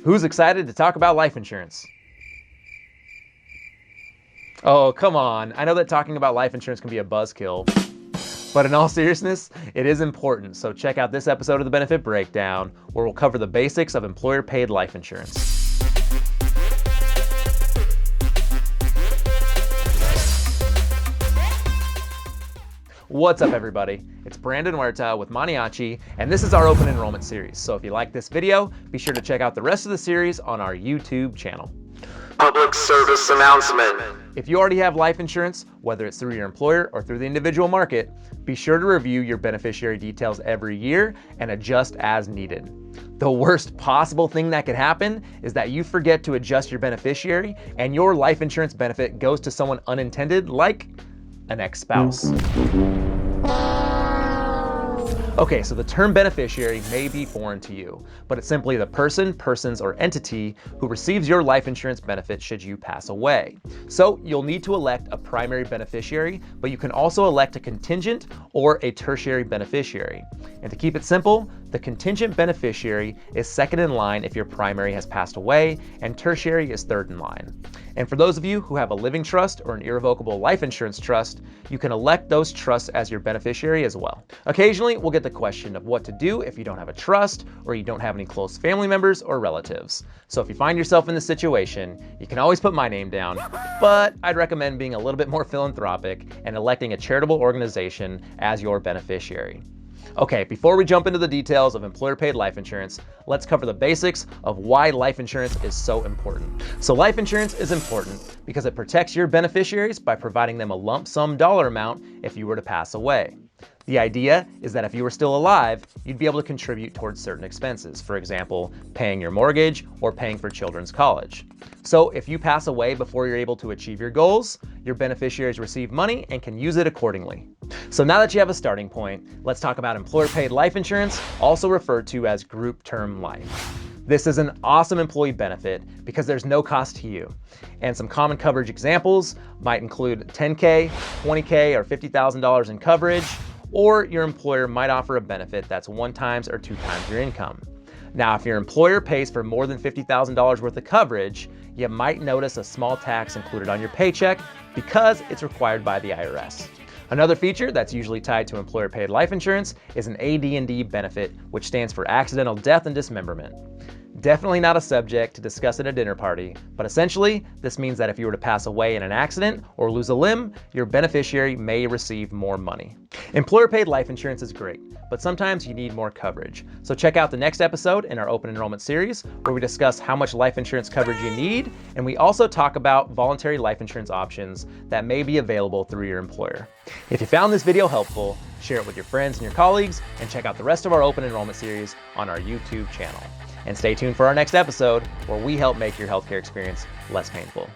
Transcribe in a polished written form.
Who's excited to talk about life insurance? Oh, come on. I know that talking about life insurance can be a buzzkill, but in all seriousness, it is important. So check out this episode of the Benefit Breakdown, where we'll cover the basics of employer-paid life insurance. What's up, everybody? It's Brandon Huerta with Maniachi, and this is our open enrollment series. So if you like this video, be sure to check out the rest of the series on our YouTube channel. Public service announcement. If you already have life insurance, whether it's through your employer or through the individual market, be sure to review your beneficiary details every year and adjust as needed. The worst possible thing that could happen is that you forget to adjust your beneficiary and your life insurance benefit goes to someone unintended, like an ex-spouse. Okay, so the term beneficiary may be foreign to you, but it's simply the person, persons, or entity who receives your life insurance benefit should you pass away. So you'll need to elect a primary beneficiary, but you can also elect a contingent or a tertiary beneficiary. And to keep it simple, the contingent beneficiary is second in line if your primary has passed away, and tertiary is third in line. And for those of you who have a living trust or an irrevocable life insurance trust, you can elect those trusts as your beneficiary as well. Occasionally, we'll get the question of what to do if you don't have a trust or you don't have any close family members or relatives. So if you find yourself in this situation, you can always put my name down, but I'd recommend being a little bit more philanthropic and electing a charitable organization as your beneficiary. Okay, before we jump into the details of employer-paid life insurance, let's cover the basics of why life insurance is so important. So life insurance is important because it protects your beneficiaries by providing them a lump sum dollar amount if you were to pass away. The idea is that if you were still alive, you'd be able to contribute towards certain expenses, for example, paying your mortgage or paying for children's college. So if you pass away before you're able to achieve your goals, your beneficiaries receive money and can use it accordingly. So now that you have a starting point, let's talk about employer-paid life insurance, also referred to as group term life. This is an awesome employee benefit because there's no cost to you. And some common coverage examples might include $10K, $20K, or $50,000 in coverage, or your employer might offer a benefit that's 1 times or 2 times your income. Now, if your employer pays for more than $50,000 worth of coverage, you might notice a small tax included on your paycheck because it's required by the IRS. Another feature that's usually tied to employer-paid life insurance is an AD&D benefit, which stands for accidental death and dismemberment. Definitely not a subject to discuss at a dinner party, but essentially, this means that if you were to pass away in an accident or lose a limb, your beneficiary may receive more money. Employer-paid life insurance is great, but sometimes you need more coverage. So check out the next episode in our open enrollment series, where we discuss how much life insurance coverage you need, and we also talk about voluntary life insurance options that may be available through your employer. If you found this video helpful, share it with your friends and your colleagues, and check out the rest of our open enrollment series on our YouTube channel. And stay tuned for our next episode, where we help make your healthcare experience less painful.